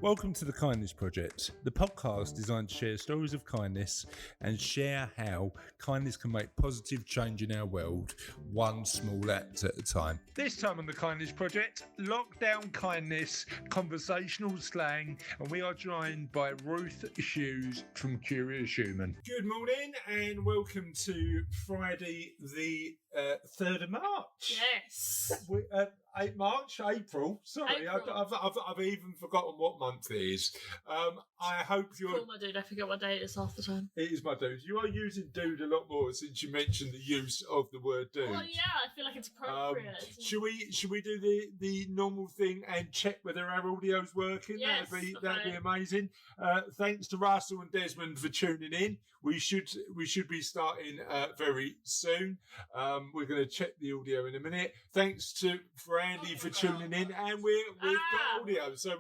Welcome to the Kindness Project, the podcast designed to share stories of kindness and share how kindness can make positive change in our world, one small act at a time. This time on the Kindness Project, lockdown kindness, conversational slang, and we are joined by Ruth Hughes from Curi. Good morning and welcome to Friday the 3rd of March. Yes. 8 April. Sorry, April. I've even forgotten what month it is. I hope you're... Cool, my dude. I forget what day it is half the time. It is my dude. You are using dude a lot more since you mentioned the use of the word dude. Well, yeah, I feel like it's appropriate. Should we do the normal thing and check whether our audio's working? Yes, That'd be amazing. Thanks to Russell and Desmond for tuning in. We should be starting very soon. We're going to check the audio in a minute. Thanks for Andy for tuning in, and we've got audio, so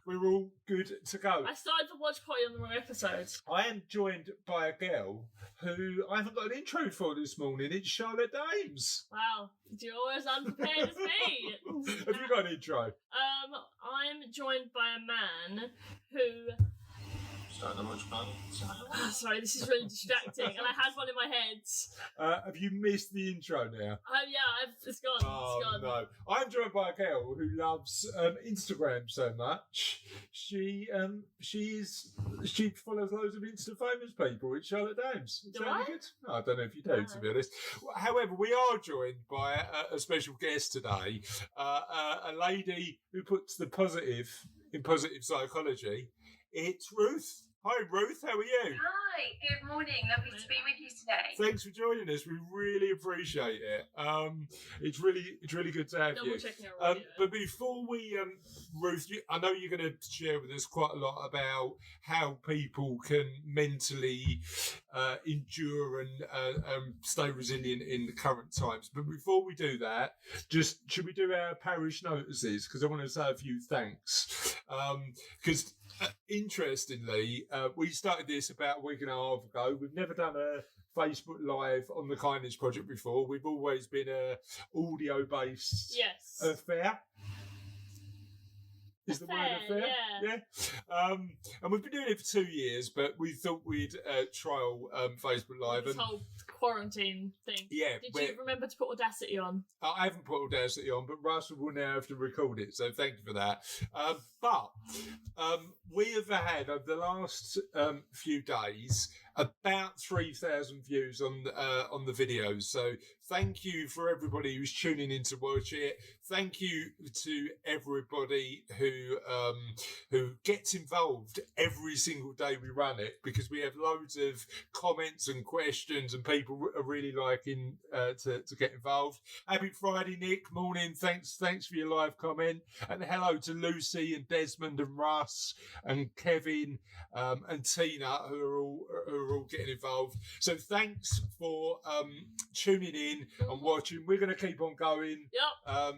we're all good to go. I started the watch party on the wrong episode. I am joined by a girl who I haven't got an intro for this morning. It's Charlotte Dames. Wow, you're as unprepared as me. Have you got an intro? I'm joined by a man who... Sorry, this is really distracting, and I had one in my head. Have you missed the intro now? Yeah, it's gone. Oh, it's gone. No. I'm joined by a girl who loves Instagram so much. She follows loads of Insta famous people. It's Charlotte Dames. Do I? Good? No, I don't know if you do, to be honest. However, we are joined by a special guest today, a lady who puts the positive in positive psychology. It's Ruth. Hi, Ruth. How are you? Hi. Good morning. Lovely to be with you today. Thanks for joining us. We really appreciate it. It's really good to have you. But before we, Ruth, I know you're going to share with us quite a lot about how people can mentally endure and stay resilient in the current times. But before we do that, should we do our parish notices? Because I want to say a few thanks. Because interestingly, we started this about a week and a half ago. We've never done a Facebook Live on the Kindness Project before. We've always been a audio-based affair. Is the word affair? Yeah. And we've been doing it for 2 years, but we thought we'd trial Facebook Live. This whole quarantine thing. Yeah. Did you remember to put Audacity on? I haven't put Audacity on, but Russell will now have to record it, so thank you for that. But we have had, over the last few days, about 3,000 views on the videos. So thank you for everybody who's tuning in to watch it. Thank you to everybody who gets involved every single day we run it, because we have loads of comments and questions and people are really liking to get involved. Happy Friday, Nick. Morning. Thanks for your live comment. And hello to Lucy and Desmond and Russ and Kevin and Tina who are all getting involved. So thanks for tuning in and watching. We're going to keep on going. Yep.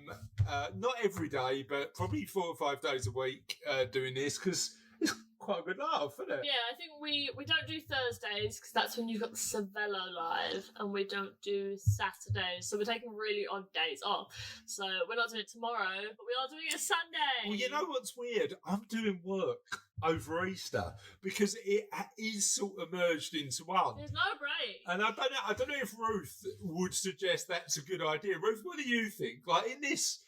Not every day, but probably 4 or 5 days a week doing this, because it's quite a good laugh, isn't it? Yeah, I think we don't do Thursdays because that's when you've got the Savello live, and we don't do Saturdays, so we're taking really odd days off. So we're not doing it tomorrow, but we are doing it Sunday. Well, you know what's weird? I'm doing work over Easter because it is sort of merged into one. There's no break. And I don't know if Ruth would suggest that's a good idea. Ruth, what do you think? Like, in this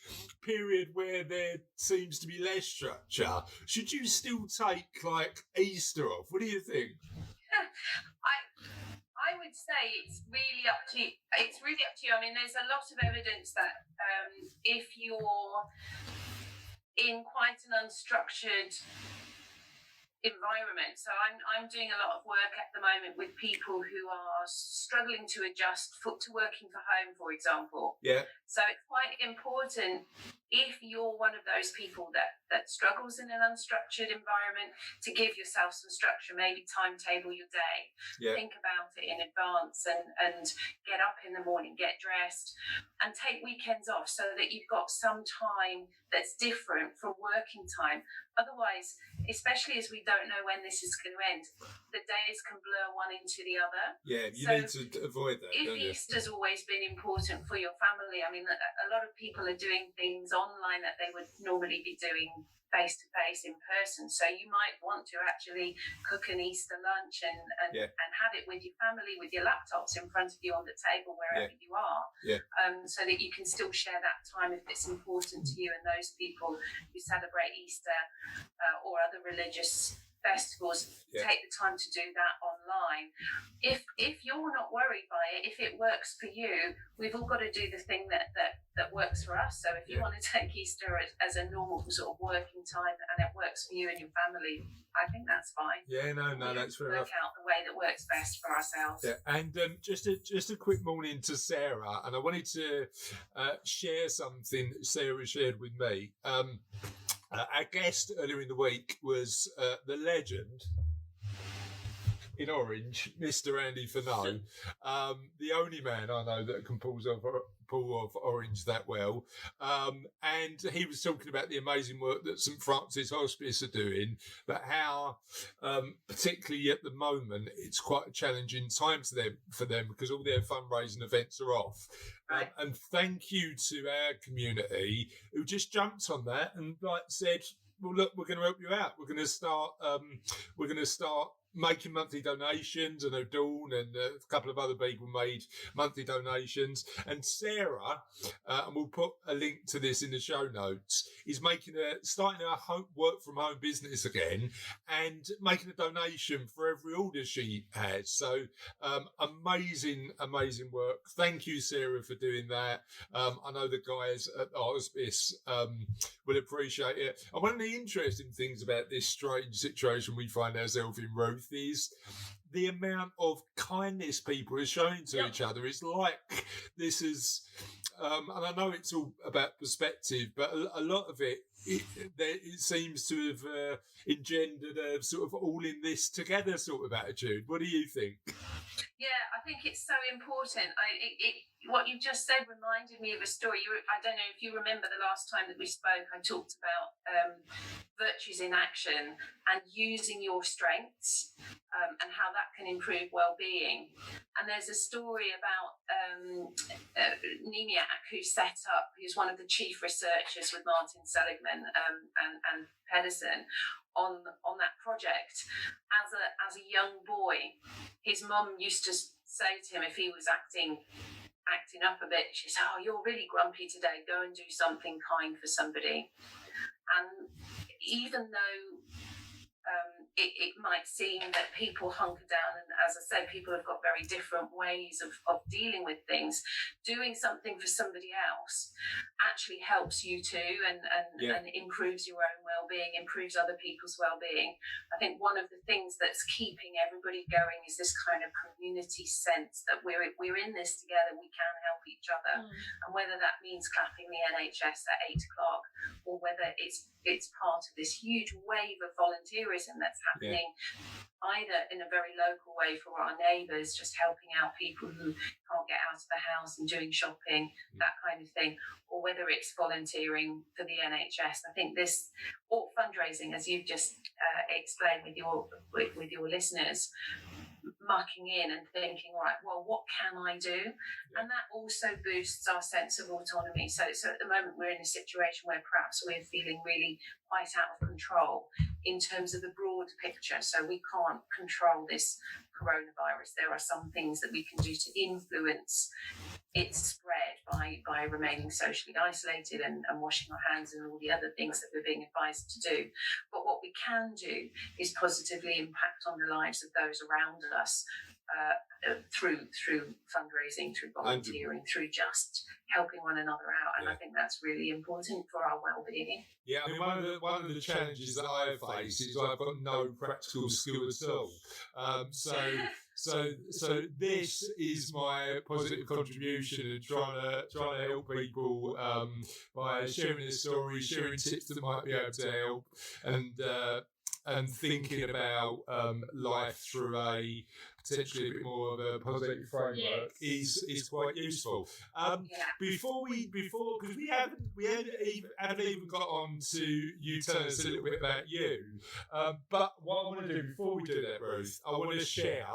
period where there seems to be less structure, should you still take like Easter off? What do you think? I would say it's really up to you. I mean, there's a lot of evidence that if you're in quite an unstructured environment. So I'm doing a lot of work at the moment with people who are struggling to adjust to working from home, for example. Yeah. So it's quite important, if you're one of those people that struggles in an unstructured environment, to give yourself some structure, maybe timetable your day, think about it in advance and get up in the morning, get dressed and take weekends off so that you've got some time that's different from working time. Otherwise, especially as we don't know when this is going to end, the days can blur one into the other. Yeah, you need to avoid that. If Easter's always been important for your family, I mean, a lot of people are doing things online that they would normally be doing face-to-face in person. So you might want to actually cook an Easter lunch and have it with your family, with your laptops in front of you on the table wherever you are, so that you can still share that time if it's important to you. And those people who celebrate Easter or other religious festivals take the time to do that online. If you're not worried by it, if it works for you, we've all got to do the thing that works for us. So if you want to take Easter as a normal sort of working time and it works for you and your family, I think that's fine. That's fair enough. Work out the way that works best for ourselves. And just a quick morning to Sarah, and I wanted to share something that Sarah shared with me. Our guest earlier in the week was the legend in orange, Mr. Andy Furneaux, the only man I know that can pull off orange that well. And he was talking about the amazing work that St. Francis Hospice are doing, but how, particularly at the moment, it's quite a challenging time for them because all their fundraising events are off. And thank you to our community who just jumped on that and said, well, look, we're going to help you out. We're going to start making monthly donations, and Dawn and a couple of other people made monthly donations. And Sarah, and we'll put a link to this in the show notes, is starting a work from home business again and making a donation for every order she has. So amazing work. Thank you, Sarah, for doing that. I know the guys at the hospice will appreciate it. And one of the interesting things about this strange situation we find ourselves in, Ruth, is the amount of kindness people are showing to each other. It's like this is, and I know it's all about perspective, but a lot of it seems to have engendered a sort of all in this together sort of attitude. What do you think? Yeah, I think it's so important. What you just said reminded me of a story. I don't know if you remember the last time that we spoke, I talked about virtues in action and using your strengths and how that can improve well-being. And there's a story about Nemiak, who's one of the chief researchers with Martin Seligman and Pedersen on that project. As a young boy, his mum used to say to him, if he was acting up a bit, she said, "Oh, you're really grumpy today, go and do something kind for somebody." And even though it might seem that people hunker down, and as I said, people have got very different ways of dealing with things, doing something for somebody else actually helps you too, and improves your own well-being, improves other people's well-being. I think one of the things that's keeping everybody going is this kind of community sense that we're in this together, we can help each other. And whether that means clapping the NHS at 8 o'clock, or whether it's part of this huge wave of volunteerism that's happening either in a very local way for our neighbours, just helping out people who can't get out of the house and doing shopping, that kind of thing, or whether it's volunteering for the NHS. I think this, or fundraising, as you've just explained with your listeners, mucking in and thinking, all right, well, what can I do? And that also boosts our sense of autonomy. So at the moment we're in a situation where perhaps we're feeling really quite out of control in terms of the broad picture. So we can't control this coronavirus. There are some things that we can do to influence its spread by remaining socially isolated and washing our hands and all the other things that we're being advised to do. But what we can do is positively impact on the lives of those around us through fundraising, through volunteering, through just helping one another out. And I think that's really important for our well-being. Yeah, I mean, one of the challenges that I face is I've got no practical skill at all. So this is my positive contribution and trying to help people by sharing their stories, sharing tips that might be able to help, and thinking about life through a potentially a bit more of a positive framework is quite useful. Before because we haven't even got on to you telling us a little bit about you. But what I want to do before we do that, Ruth, I want to share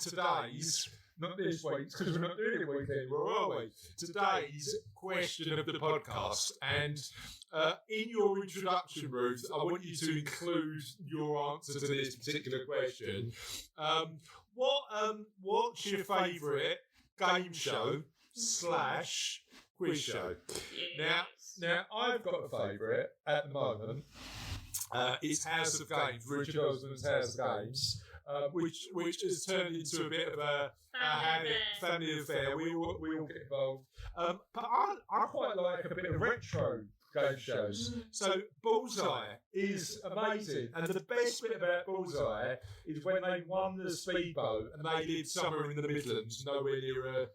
today's not this week, because we're not doing it week anymore, are we? Today's question of the podcast. And in your introduction, Ruth, I want you to include your answer to this particular question. What's your favourite game show / quiz show? Now I've got a favourite at the moment. It's House of Games, Richard Osman's House of Games, which has turned into a bit of a family affair. We all get involved. But I quite like a bit of retro game shows. So Bullseye is amazing, and the best bit about Bullseye is when they won the speedboat and they lived somewhere in the Midlands, nowhere near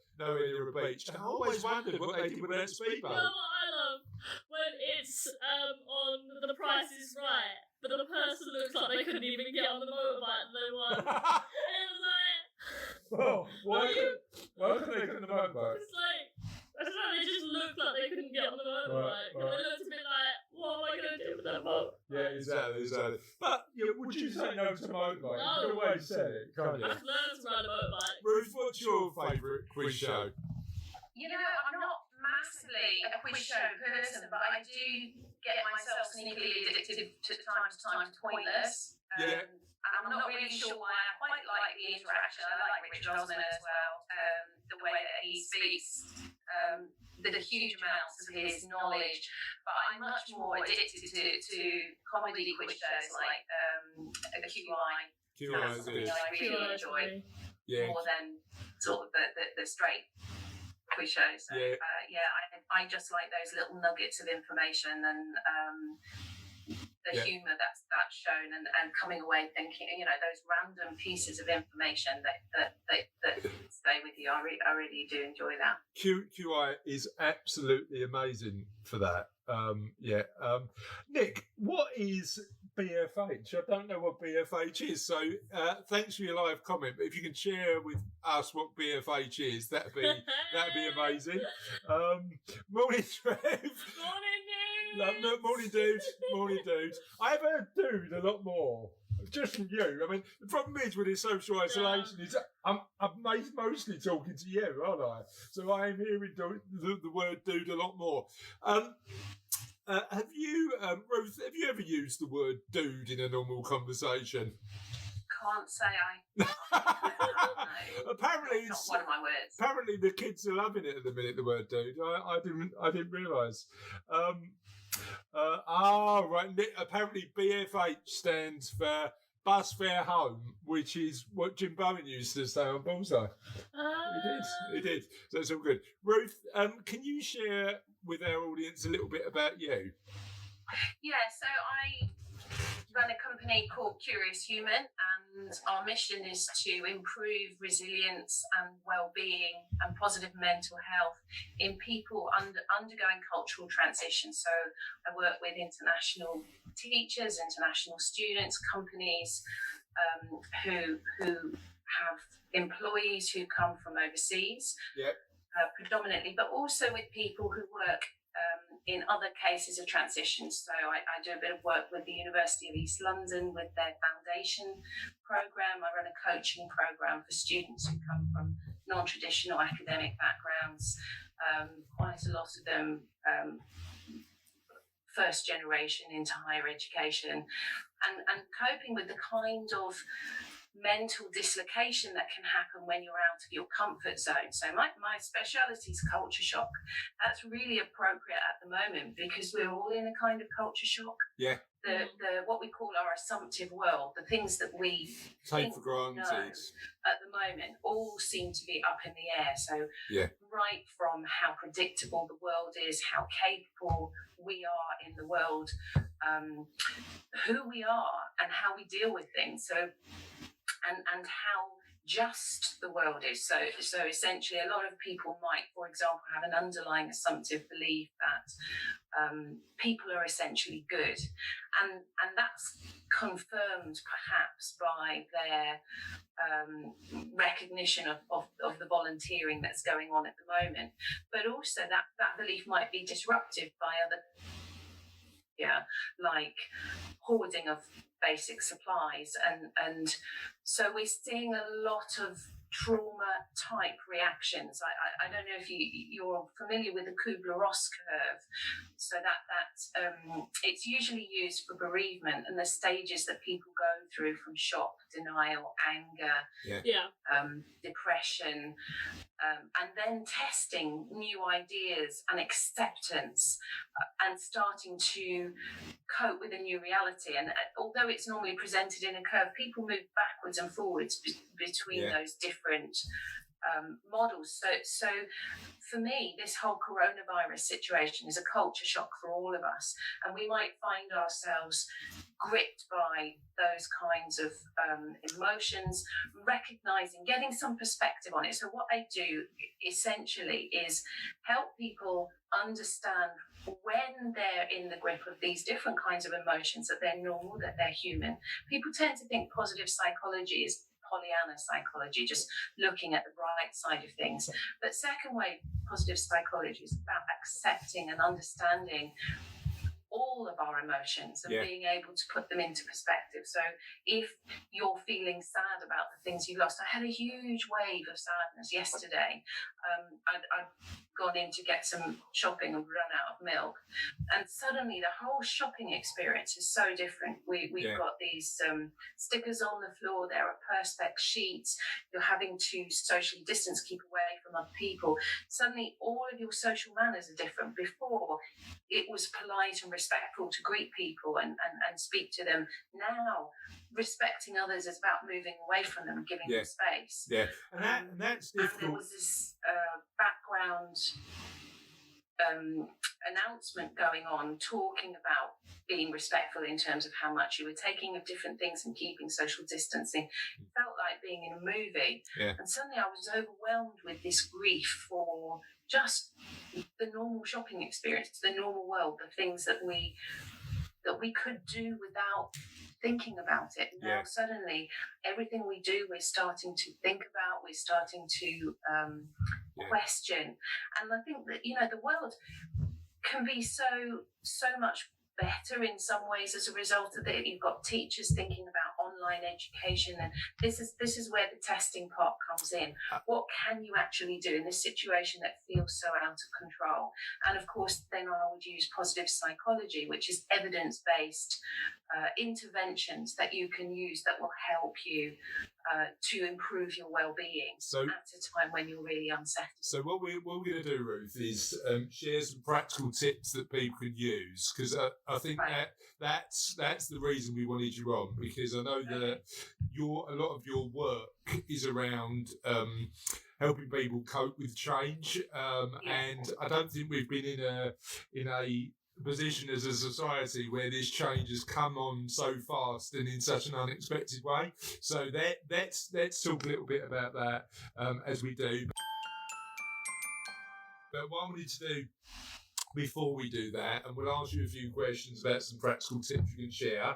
a beach. And I always wondered what they did with that speedboat. You know what I love? When it's on The Price is Right, but the person looks like they couldn't even get on the motorbike they won. And it was like, well, why couldn't they get on the motorbike? It's like, I don't know, they just looked like they couldn't get on the motorbike. And they looked a bit like, what am I going to do with that motorbike? Yeah, exactly. But would you say no to motorbike? No. You can always say it, can't you? I've learned to ride a motorbike. Ruth, what's your favourite quiz show? You know, I'm not massively a quiz show person, but I do get myself sneakily addicted to time Pointless. Yeah. And I'm not really sure why. I quite like the interaction. I like Richard Osman as well. The way that he speaks, the huge amounts of his knowledge. But I'm much more addicted to comedy quiz shows like Curi. That's something I really enjoy more than sort of the straight quiz shows. So, I just like those little nuggets of information and the humour that's shown and coming away thinking, those random pieces of information that stay with you. I really do enjoy that. QI is absolutely amazing for that. Nick, what is BFH? I don't know what BFH is, so thanks for your live comment. But if you can share with us what BFH is, that'd be amazing. Morning, Trev. Morning, dude. Morning, dude. I've heard dude a lot more. Just from you. I mean, the problem is with this social isolation is I'm mostly talking to you, aren't I? So I am hearing the word dude a lot more. Have you, Ruth, have you ever used the word dude in a normal conversation? Can't say I. Apparently, it's not one of my words. Apparently, the kids are loving it at the minute. The word "dude." I didn't realise. Right. Apparently, BFH stands for Bus Fare Home, which is what Jim Bowen used to say on Bullseye. He did. So it's all good. Ruth, can you share with our audience a little bit about you? Yeah. So I run a company called Curious Human, and our mission is to improve resilience and well-being and positive mental health in people undergoing cultural transition. So I work with international teachers, international students, companies who have employees who come from overseas, predominantly, but also with people who work in other cases of transition. So I do a bit of work with the University of East London with their foundation programme. I run a coaching programme for students who come from non-traditional academic backgrounds. Quite a lot of them first generation into higher education, and coping with the kind of mental dislocation that can happen when you're out of your comfort zone. So my speciality is culture shock. That's really appropriate at the moment because we're all in a kind of culture shock. Yeah. The what we call our assumptive world, the things that we take for granted at the moment, all seem to be up in the air. So right from how predictable the world is, how capable we are in the world, who we are and how we deal with things. So and how just the world is. So essentially a lot of people might, for example, have an underlying assumptive belief that people are essentially good. And that's confirmed perhaps by their recognition of the volunteering that's going on at the moment. But also that belief might be disrupted by other like hoarding of basic supplies, and so we're seeing a lot of trauma type reactions. I don't know if you're familiar with the Kubler-Ross curve. So that it's usually used for bereavement and the stages that people go through from shock, denial, anger, depression, and then testing new ideas and acceptance, and starting to cope with a new reality. And although it's normally presented in a curve, people move backwards and forwards between those different models. So for me, this whole coronavirus situation is a culture shock for all of us, and we might find ourselves gripped by those kinds of emotions, recognizing, getting some perspective on it. So what I do essentially is help people understand when they're in the grip of these different kinds of emotions, that they're normal, that they're human. People tend to think positive psychology is Pollyanna psychology, just looking at the bright side of things. But second wave positive psychology is about accepting and understanding all of our emotions and being able to put them into perspective. So if you're feeling sad about the things you lost, I had a huge wave of sadness yesterday. I'd gone in to get some shopping and run out of milk, and suddenly the whole shopping experience is so different. We've got these stickers on the floor, there are perspex sheets, you're having to socially distance, keep away from other people. Suddenly all of your social manners are different. Before, it was polite and respectful to greet people and speak to them. Now, respecting others is about moving away from them and giving them space. Yeah, and that's difficult. And there was this background announcement going on talking about being respectful in terms of how much you were taking of different things and keeping social distancing. It felt like being in a movie. And suddenly I was overwhelmed with this grief for just the normal shopping experience, the normal world, the things that we could do without thinking about it. Now suddenly everything we do, we're starting to think about, we're starting to question. And I think that, the world can be so much better in some ways as a result of it. You've got teachers thinking about online education, and this is where the testing part comes in. What can you actually do in this situation that feels so out of control? And of course then I would use positive psychology, which is evidence-based interventions that you can use that will help you to improve your well-being at a time when you're really unsettled. So what we're going to do, Ruth, is share some practical tips that people can use, because I think that's the reason we wanted you on, because I know that a lot of your work is around helping people cope with change, and I don't think we've been in a position as a society where this change has come on so fast and in such an unexpected way. So let's talk a little bit about that as we do. But what I wanted to do before we do that, and we'll ask you a few questions about some practical tips you can share.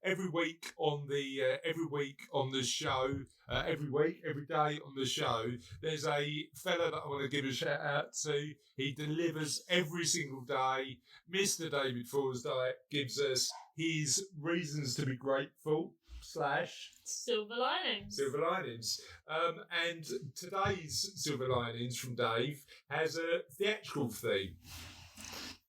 Every week on the show, every day on the show, there's a fella that I want to give a shout out to. He delivers every single day. Mr. David Forsdyke gives us his reasons to be grateful / Silver linings. And today's Silver Linings from Dave has a theatrical theme.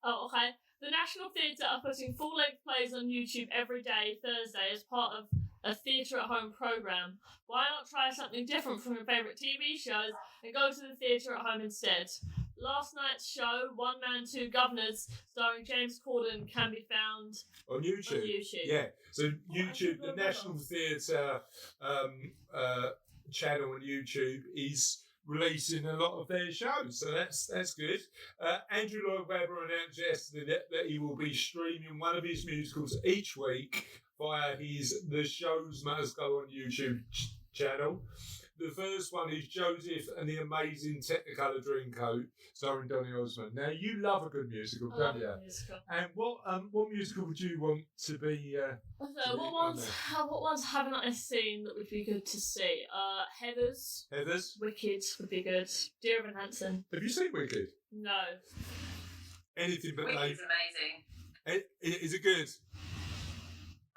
Oh, okay. The National Theatre are putting full-length plays on YouTube every day, Thursday, as part of a theatre at home programme. Why not try something different from your favourite TV shows and go to the theatre at home instead? Last night's show, One Man, Two Governors, starring James Corden, can be found on YouTube. Yeah, so YouTube, the National Theatre channel on YouTube is releasing a lot of their shows, so that's good. Andrew Lloyd Webber announced yesterday that he will be streaming one of his musicals each week via The Shows Must Go on YouTube channel. The first one is Joseph and the Amazing Technicolor Dreamcoat, starring Donny Osmond. Now, you love a good musical, don't you? Musical. And what musical would you want to be? What ones haven't I seen that would be good to see? Heathers. Wicked would be good. Dear Evan Hansen. Have you seen Wicked? No. Anything but Wicked's amazing. Is it good?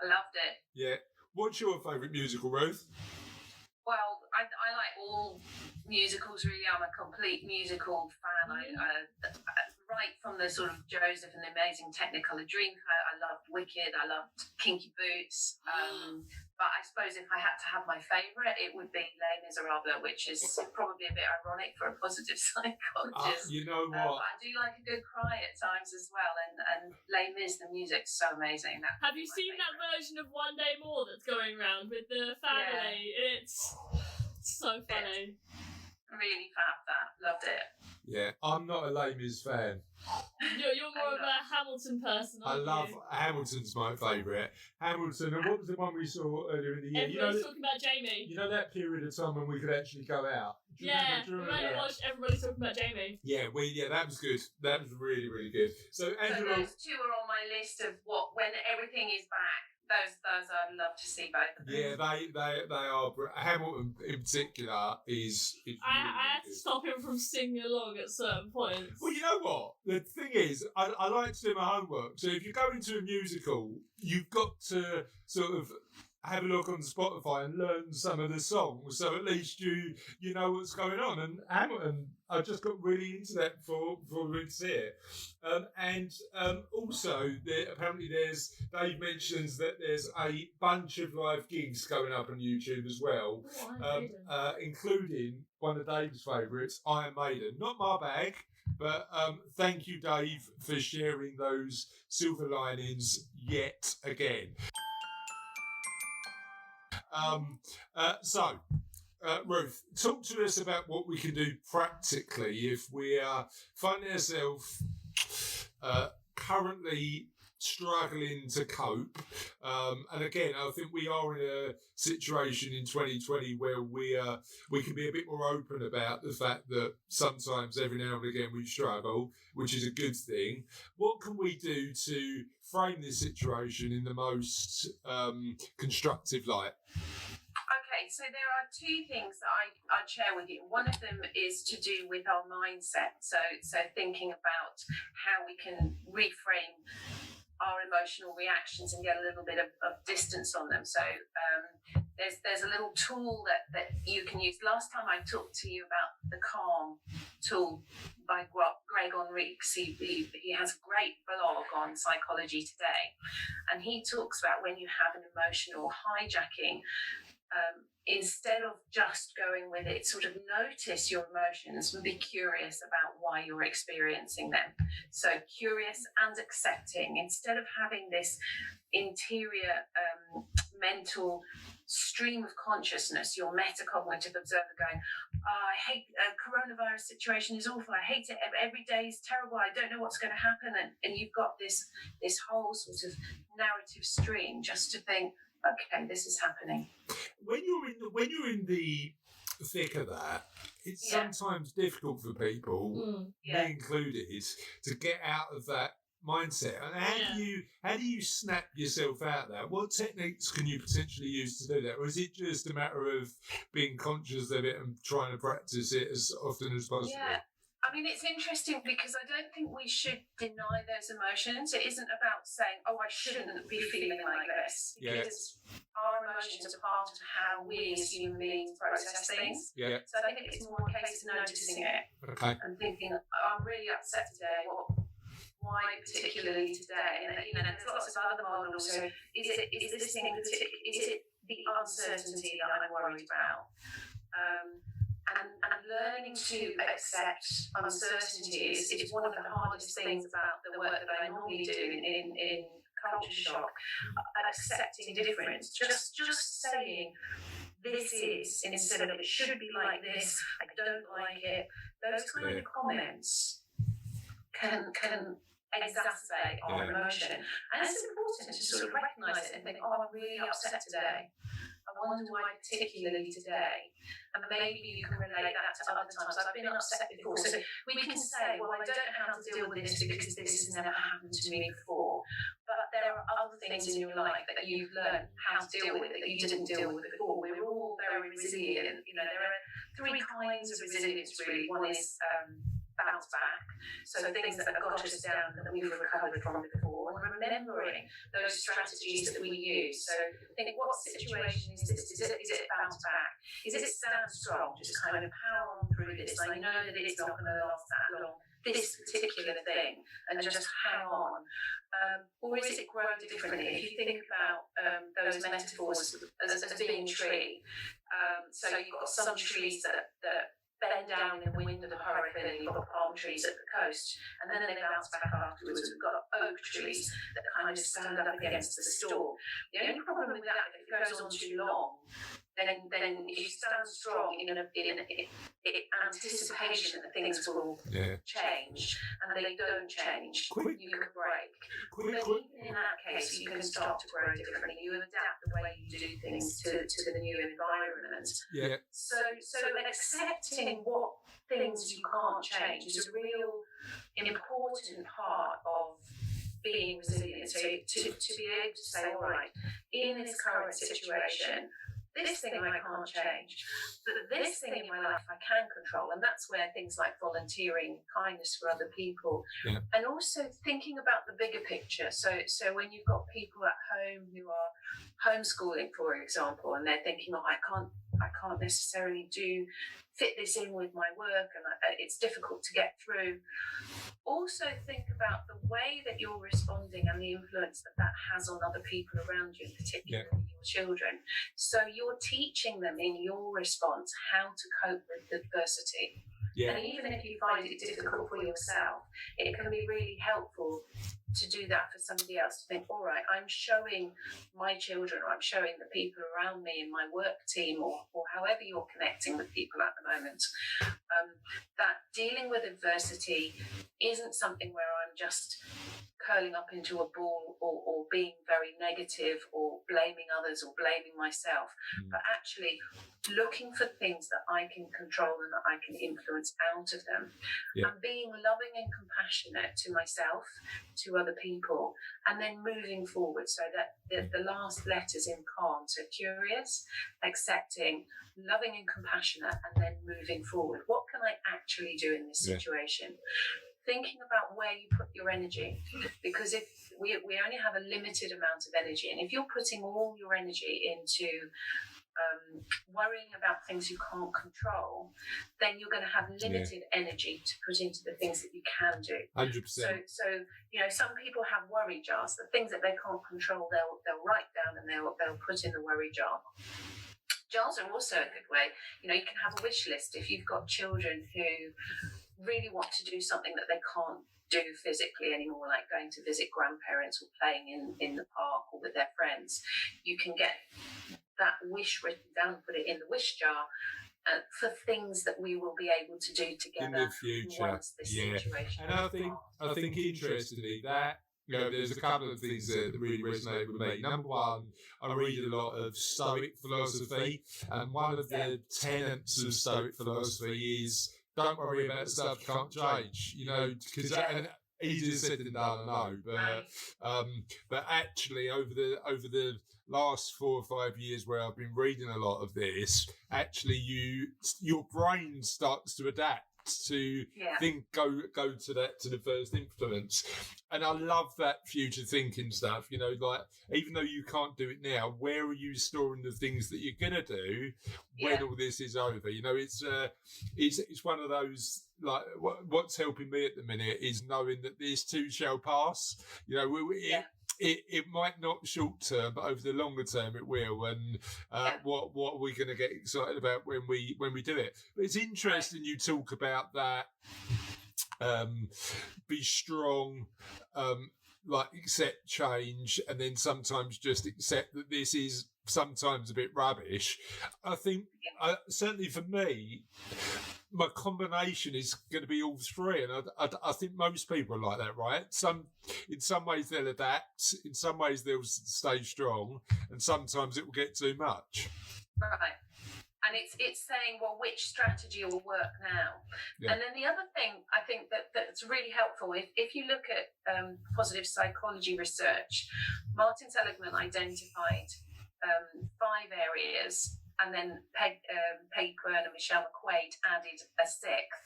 I loved it. Yeah. What's your favourite musical, Ruth? Well, I like all musicals, really. I'm a complete musical fan. Right from the sort of Joseph and the Amazing Technicolor Dreamcoat, I loved Wicked, I loved Kinky Boots. But I suppose if I had to have my favourite, it would be Les Miserables, which is probably a bit ironic for a positive psychologist. You know what? But I do like a good cry at times as well. And Les Mis, the music's so amazing. Have you seen that version of One Day More that's going around with the family? Yeah. It's so funny. Really fab, that. Loved it. Yeah, I'm not a Les Mis fan. You're more of a Hamilton person, aren't you? I love Hamilton's my favourite. Hamilton, and what was the one we saw earlier in the year? Everybody's talking about Jamie. You know that period of time when we could actually go out? Do you remember we watched Everybody's Talking About Jamie. Yeah, that was good. That was really, really good. So, Angela, those two are on my list of when everything is back. Those I'd love to see both of them. Yeah, they are. Hamilton in particular is I had to stop him from singing along at certain points. Well, you know what? The thing is, I like to do my homework. So if you go into a musical, you've got to sort of have a look on Spotify and learn some of the songs, so at least you know what's going on. And Hamilton, I just got really into that before we could see it. And also, apparently Dave mentions that there's a bunch of live gigs going up on YouTube as well, including one of Dave's favourites, Iron Maiden. Not my bag, but thank you, Dave, for sharing those silver linings yet again. Ruth, talk to us about what we can do practically if we are finding ourselves currently struggling to cope. And again, I think we are in a situation in 2020 where we can be a bit more open about the fact that sometimes every now and again we struggle, which is a good thing. What can we do to frame this situation in the most constructive light? Okay, so there are two things that I'd share with you. One of them is to do with our mindset. So thinking about how we can reframe our emotional reactions and get a little bit of distance on them. So there's a little tool that you can use. Last time I talked to you about the Calm tool by Greg Enriques. He has a great blog on Psychology Today, and he talks about when you have an emotional hijacking, instead of just going with it, sort of notice your emotions and be curious about why you're experiencing them. So curious and accepting, instead of having this interior mental stream of consciousness, your metacognitive observer going, I hate coronavirus situation is awful, I hate it, every day is terrible, I don't know what's going to happen, and you've got this whole sort of narrative stream just to think, okay, this is happening. When you're in the thick of that, it's sometimes difficult for people, me included, to get out of that mindset. And how do you snap yourself out of that? What techniques can you potentially use to do that? Or is it just a matter of being conscious of it and trying to practice it as often as possible? Yeah. I mean, it's interesting because I don't think we should deny those emotions. It isn't about saying, oh, I shouldn't be feeling like this. Because our emotions are part of how we as human beings process things. Yeah. So I think it's more a case of noticing it and thinking, I'm really upset today. Why particularly today? And there's lots of other models. So is this thing is it the uncertainty that I'm worried about? And learning to accept uncertainty is one of the hardest things about the work that I normally do in culture shock. Accepting difference, just saying this is instead of it should be like this, I don't like it. Those kind of comments can exacerbate our emotion. And it's important to sort of recognise it and think, oh, I'm really upset today. I wonder why particularly today. And maybe you can relate that to other times. I've been upset before. So we can say, well, I don't know how to deal with this because this has never happened to me before. But there are other things in your life that you've learned how to deal with that you didn't deal with before. We're all very resilient. There are three kinds of resilience, really. One is bounce back. So things that have got us down that we've recovered from before. And remembering those strategies that we use. So think, what situation is this? Is it bounce back? Is it stand strong? Just kind of power on through this. I know that it's not going to last that long, this particular thing, and just hang on. Or is it grow differently? If you think about those metaphors as being a tree, so you've got some trees that bend down in the wind of the hurricane, and you've got palm trees at the coast, and then they bounce back afterwards. We've got oak trees that kind of stand up against the storm. The only problem with that, if it goes on too long, then if you stand strong in anticipation that things will change, and they don't change, you can break. But even in that case, you can start to grow differently. You adapt the way you do things to the new environment. Yeah. So accepting what things you can't change is a real important part of being resilient. So to be able to say, all right, in this current situation, this thing I can't change, but this thing in my life I can control. And that's where things like volunteering, kindness for other people, and also thinking about the bigger picture. So when you've got people at home who are homeschooling, for example, and they're thinking, I can't necessarily fit this in with my work, and it's difficult to get through. Also think about the way that you're responding and the influence that has on other people around you, particularly your children. So you're teaching them in your response how to cope with adversity. Yeah. And even if you find it difficult for yourself, it can be really helpful to do that for somebody else, to think, all right, I'm showing my children, or I'm showing the people around me in my work team, or however you're connecting with people at the moment, that dealing with adversity isn't something where I'm just curling up into a ball or being very negative or blaming others or blaming myself, but actually looking for things that I can control and that I can influence out of them, and being loving and compassionate to myself, to other people, and then moving forward. So that the last letters in calm, so curious, accepting, loving and compassionate, and then moving forward. What can I actually do in this situation? Thinking about where you put your energy, because if we only have a limited amount of energy, and if you're putting all your energy into worrying about things you can't control, then you're going to have limited energy to put into the things that you can do. 100%. So some people have worry jars. The things that they can't control, they'll write down and they'll put in the worry jar. Jars are also a good way. You can have a wish list. If you've got children who really want to do something that they can't do physically anymore, like going to visit grandparents or playing in the park or with their friends, you can get that wish written down, put it in the wish jar, for things that we will be able to do together in the future. Once this situation. And I think interestingly that there's a couple of things that really resonate with me. Number one, I read a lot of Stoic philosophy, and one of the tenets of Stoic philosophy is don't worry about stuff you can't change. Because easier said than done, I know, but actually over the last 4 or 5 years where I've been reading a lot of this, actually your brain starts to adapt to go to the first influence. And I love that future thinking stuff, like even though you can't do it now, where are you storing the things that you're gonna do when all this is over? It's one of those, like what's helping me at the minute is knowing that this too shall pass. It might not short term, but over the longer term it will. And what are we going to get excited about when we do it? But it's interesting you talk about that. Be strong, like accept change, and then sometimes just accept that this is sometimes a bit rubbish. I think certainly for me, my combination is going to be all three, and I think most people are like that, right? In some ways they'll adapt, in some ways they'll stay strong, and sometimes it will get too much. Right. And it's saying, well, which strategy will work now? Yeah. And then the other thing I think that's really helpful, if you look at positive psychology research, Martin Seligman identified 5 areas and then Peggy Quern and Michelle McQuaid added a sixth,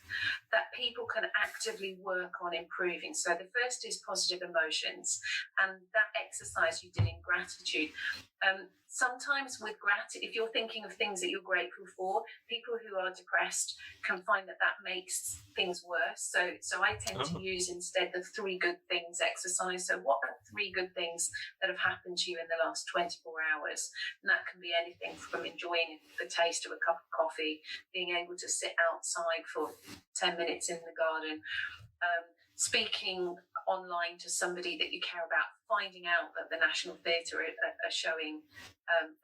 that people can actively work on improving. So the first is positive emotions, and that exercise you did in gratitude. Sometimes with gratitude, if you're thinking of things that you're grateful for, people who are depressed can find that makes things worse. So I tend to use instead the 3 good things exercise. So what are 3 good things that have happened to you in the last 24 hours? And that can be anything from enjoying the taste of a cup of coffee, being able to sit outside for 10 minutes in the garden, speaking online to somebody that you care about, finding out that the National Theatre are showing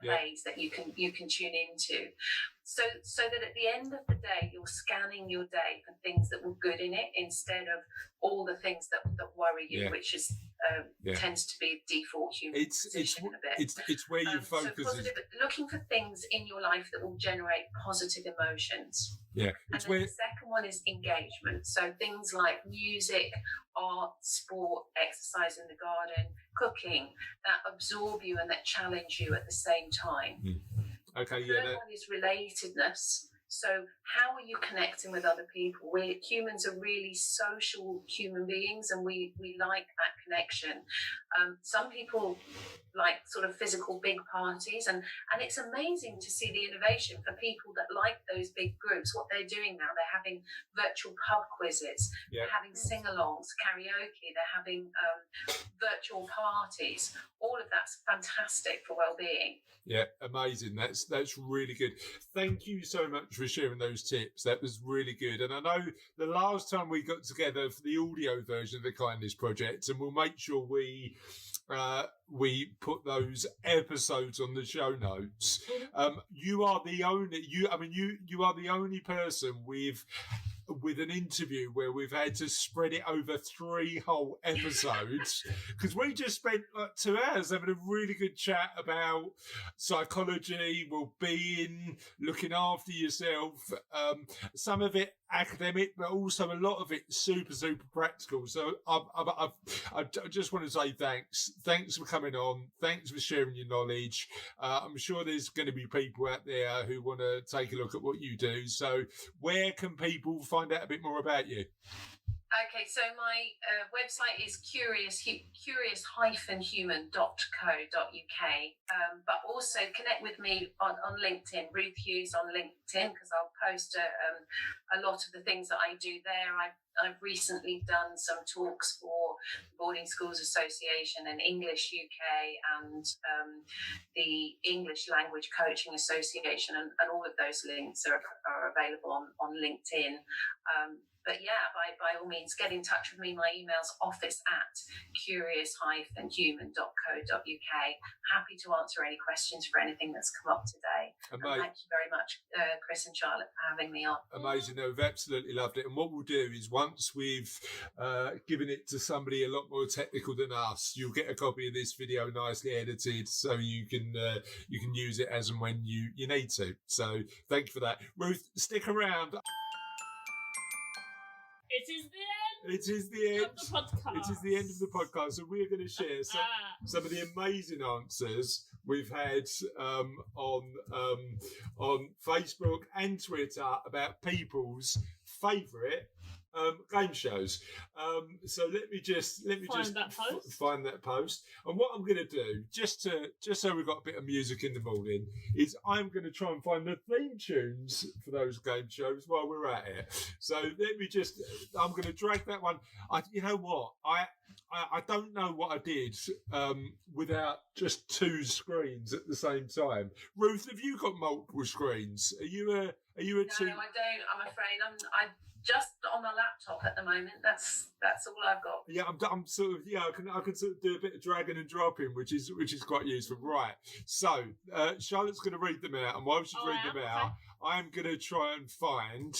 plays that you can tune into, so that at the end of the day you're scanning your day for things that were good in it instead of all the things that worry you, which is tends to be default human position a bit. It's where you focus. So positive, looking for things in your life that will generate positive emotions. Yeah, and then the second one is engagement. So things like music, art, sport, exercise in the garden, cooking, that absorb you and that challenge you at the same time. Okay, the third one is relatedness. So how are you connecting with other people? Humans are really social human beings, and we like that connection. Some people like sort of physical big parties, and it's amazing to see the innovation for people that like those big groups. What they're doing now, they're having virtual pub quizzes, they're having sing-alongs, karaoke, they're having virtual parties. All of that's fantastic for well-being. Yeah, amazing. That's really good. Thank you so much for sharing those tips. That was really good. And I know the last time we got together for the audio version of the Kindness Project, and we'll make sure we put those episodes on the show notes. You are the only you are the only person with an interview where we've had to spread it over 3 whole episodes, because we just spent like 2 hours having a really good chat about psychology, well-being, looking after yourself, some of it academic, but also a lot of it super practical. So I just want to say thanks for coming on, thanks for sharing your knowledge. I'm sure there's going to be people out there who want to take a look at what you do. So where can people find out a bit more about you? Okay, so my website is curious-human.co.uk, but also connect with me on LinkedIn, Ruth Hughes on LinkedIn, because I'll post a lot of the things that I do there. I've recently done some talks for the Boarding Schools Association and English UK and the English Language Coaching Association, and all of those links are available on LinkedIn. But yeah, by all means, get in touch with me. My email's office@curious-human.co.uk. Happy to answer any questions for anything that's come up today. And thank you very much, Chris and Charlotte, for having me on. Amazing. No, we've absolutely loved it. And what we'll do is, once we've given it to somebody a lot more technical than us, you'll get a copy of this video nicely edited, so you can use it as and when you need to. So thank you for that. Ruth, stick around. It is the end. It is the end of the podcast. It is the end of the podcast. So we're going to share some of the amazing answers we've had on Facebook and Twitter about people's favourite game shows. So let me just find that post. And what I'm going to do, just so we've got a bit of music in the morning, is I'm going to try and find the theme tunes for those game shows while we're at it. So I'm going to drag that one. You know what? I don't know what I did without just 2 screens at the same time. Ruth, have you got multiple screens? Are you a No, I don't. I'm afraid. I'm just on my laptop at the moment. That's all I've got. Yeah, I'm sort of I can sort of do a bit of dragging and dropping, which is quite useful. Right. So Charlotte's going to read them out, and while she's reading them out, I'm going to try and find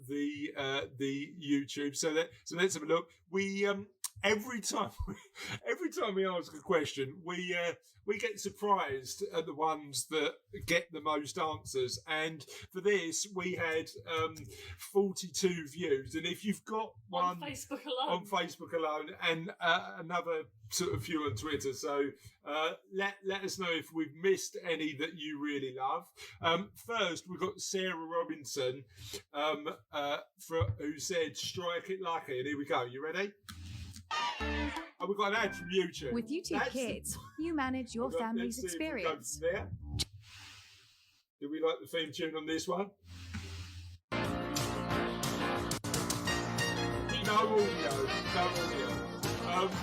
the YouTube. So let's have a look. every time we ask a question, we get surprised at the ones that get the most answers. And for this, we had 42 views. And if you've got one on Facebook alone, and another sort of few on Twitter, so let us know if we've missed any that you really love. First, we've got Sarah Robinson, who said, "Strike it lucky." And here we go. You ready? Oh, we've got an ad from YouTube. With YouTube Kids, you manage your family's experience. Do we like the theme tune on this one? No audio.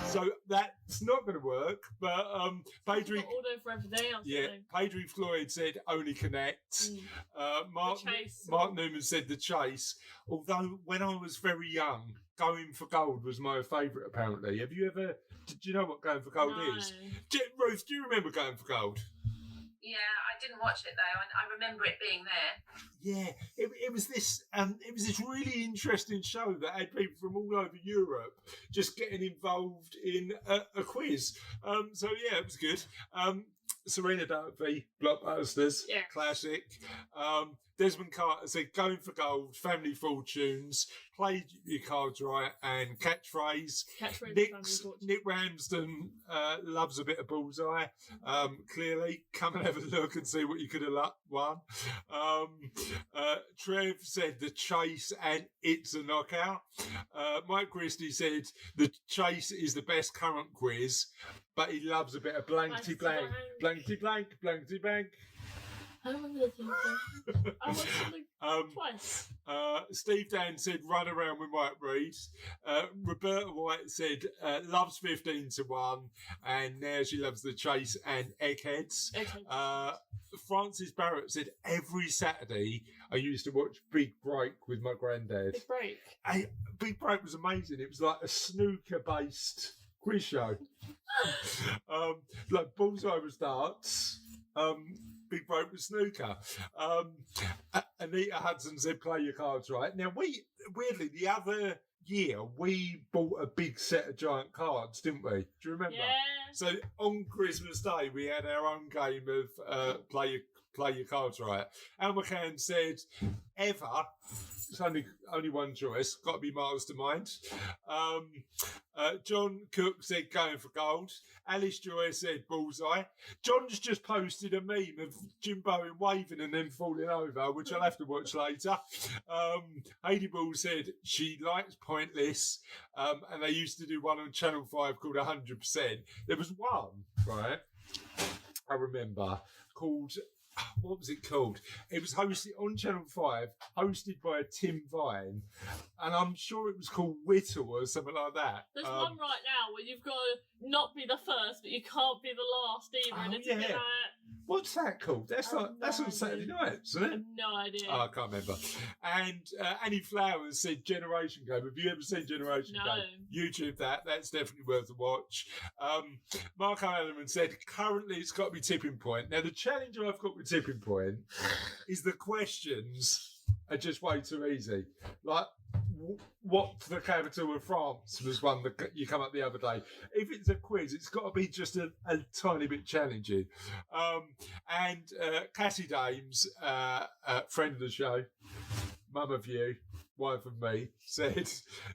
So that's not going to work. But Patrick, audio for everything else. Yeah, Patrick Floyd said only connect. Mark Newman said the chase. Although when I was very young, Going for Gold was my favourite. Apparently, did you know what Going for Gold is? Ruth, do you remember Going for Gold? Yeah, I didn't watch it though, and I remember it being there. Yeah, it was this really interesting show that had people from all over Europe just getting involved in a quiz. So yeah, it was good. Serena Dunphy, Blockbusters, classic. Desmond Carter said Going for Gold, Family Fortunes, Play Your Cards Right, and Catchphrase. Nick Ramsden loves a bit of Bullseye. Clearly, come and have a look and see what you could have won. Trev said The Chase and It's a Knockout. Mike Christie said The Chase is the best current quiz, but he loves a bit of blankety blank, blankety blank, blankety blank. I remember the thing. I watched something twice. Steve Dan said Run Around with Mike Reed. Roberta White said loves 15 to 1, and now she loves The Chase and Eggheads. Francis Barrett said every Saturday I used to watch Big Break with my granddad. Big Break. Big Break was amazing. It was like a snooker based quiz show. Like Bullseye was darts. Big Break with snooker. Anita Hudson said Play Your Cards Right. Now, weirdly, the other year, we bought a big set of giant cards, didn't we? Do you remember? Yeah. So on Christmas Day, we had our own game of Play Your Cards Right. Al McCann said, ever. It's only one choice. Got to be Miles to Mind. John Cook said Going for Gold. Alice Joy said Bullseye. John's just posted a meme of Jim Bowen waving and then falling over, which I'll have to watch later. Heidi Bull said she likes Pointless, and they used to do one on Channel 5 called 100%. There was one, right, I remember, called... What was it called? It was hosted on Channel 5, hosted by Tim Vine, and I'm sure it was called Whittle or something like that. There's one right now where you've got to not be the first, but you can't be the last either. And it's a bit like... What's that called? That's on Saturday night, isn't it? No idea. Oh, I can't remember. And Annie Flowers said Generation Game. Have you ever seen Generation Game? YouTube that. That's definitely worth a watch. Mark Alleman said currently it's got to be Tipping Point. Now the challenge I've got with Tipping Point is the questions are just way too easy. Like, what the capital of France was one that you come up the other day. If it's a quiz, it's got to be just a tiny bit challenging. And Cassie Dames, friend of the show, mum of you, wife of me, said,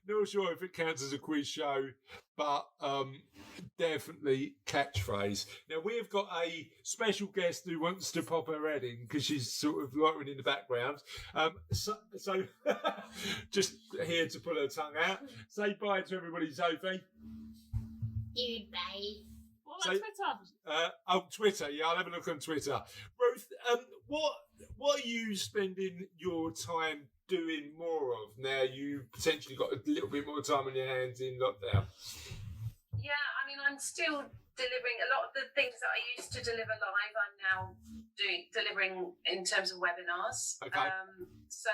not sure if it counts as a quiz show, but definitely Catchphrase. Now, we have got a special guest who wants to pop her head in because she's sort of loitering in the background. So just here to pull her tongue out. Say bye to everybody, Sophie. Goodbye. What about Twitter? Twitter. Yeah, I'll have a look on Twitter. Ruth, what are you spending your time doing more of now you potentially got a little bit more time on your hands in lockdown? Yeah, I mean, I'm still delivering a lot of the things that I used to deliver live. I'm now delivering in terms of webinars. Okay. So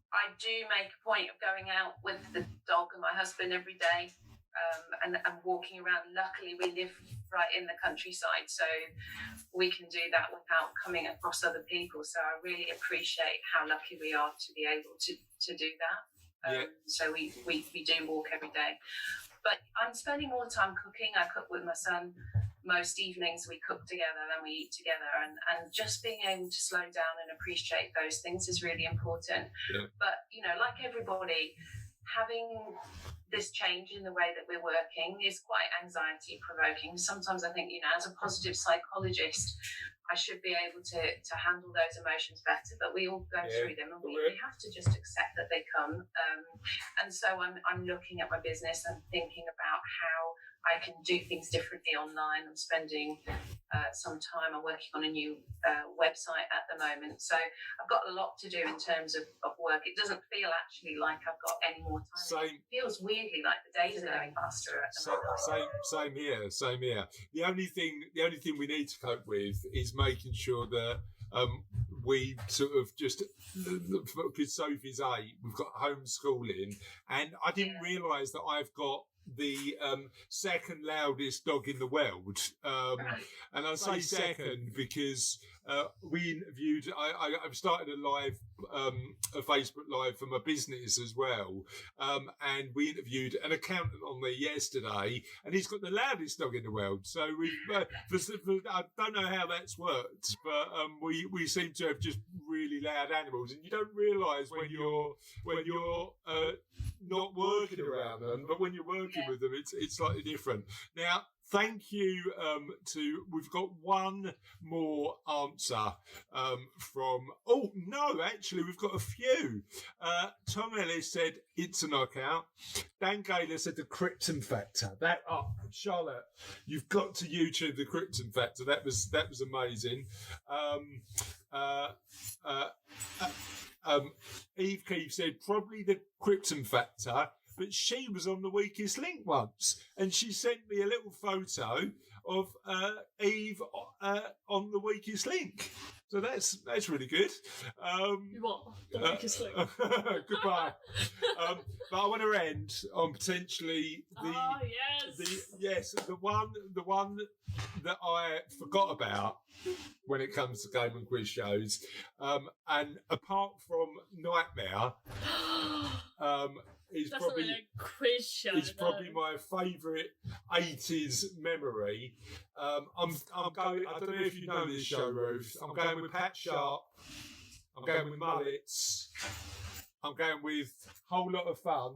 I do make a point of going out with the dog and my husband every day and walking around. Luckily, we live right in the countryside, so we can do that without coming across other people. So I really appreciate how lucky we are to be able to do that. So we do walk every day. But I'm spending more time cooking. I cook with my son most evenings. We cook together and we eat together, and just being able to slow down and appreciate those things is really important. Yeah. But like everybody, having this change in the way that we're working is quite anxiety provoking. Sometimes I think, as a positive psychologist, I should be able to handle those emotions better, but we all go through them, and we have to just accept that they come. And so I'm looking at my business and thinking about how I can do things differently online. I'm spending some time. I'm working on a new website at the moment, so I've got a lot to do in terms of work. It doesn't feel actually like I've got any more time. It feels weirdly like the days are going faster at the moment. Same here. The only thing we need to cope with is making sure that we sort of just, because Sophie's 8, we've got homeschooling, and I didn't realise that I've got the second loudest dog in the world, and I say second because we interviewed. I've started a Facebook Live for my business as well, and we interviewed an accountant on there yesterday, and he's got the loudest dog in the world. So I don't know how that's worked, but we seem to have just really loud animals, and you don't realise when you're not working around them, but when you're working with them, it's slightly different. Now, thank you we've got one more answer from, actually we've got a few. Tom Ellis said it's a knockout. Dan Gaylor said the Krypton Factor. Charlotte, you've got to YouTube the Krypton Factor. That was amazing. Eve Keefe said probably the Krypton Factor, but she was on the Weakest Link once, and she sent me a little photo of Eve on the Weakest Link. So that's really good. What? The Weakest Link? Goodbye. But I want to end on potentially the one that I forgot about when it comes to game and quiz shows, and apart from Nightmare, That's not really a quiz show. It's probably my favourite 80s memory. I'm going. I don't know if you know this show, Ruth. I'm going with Pat Sharp. I'm going with Mullets. I'm going with Whole Lot of Fun.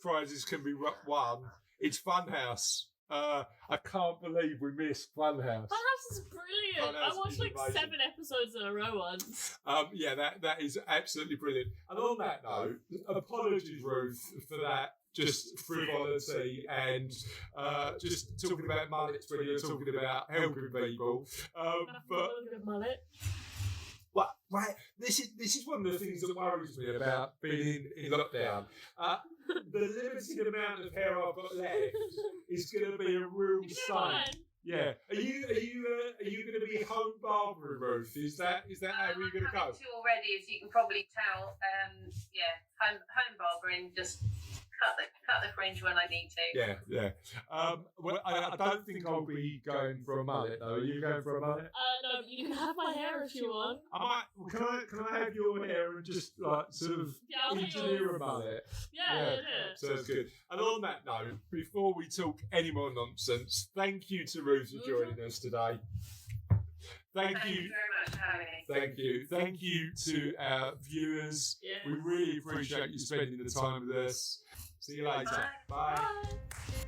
Prizes can be won. It's Funhouse. I can't believe we missed Funhouse. Funhouse is brilliant. I watched like amazing. 7 episodes in a row once. That is absolutely brilliant. And on that note, apologies, Ruth, for that just frivolity and just talking about mullets when you're talking about helping people. But mullet. Well, right. This is one of the things that worries me about being in lockdown. The limited amount of hair I've got left is going to be a real sign. Yeah. Are you going to be home barbering, Ruth? Is that how you're going to go? Already, as you can probably tell, home barbering, just cut the fringe when I need to. Yeah. Well, I don't think I'll be going for a mullet though. Are you going for a mullet? No, you can have my hair if you want. I might. Can I have your hair and just like sort of engineer a mullet? Yeah. Sounds good. And on that note, before we talk any more nonsense, thank you to Ruth for joining us today. Thank you very much for having me. Thank you to our viewers. Yes. We really appreciate you spending the time with us. See you later. Bye. Bye.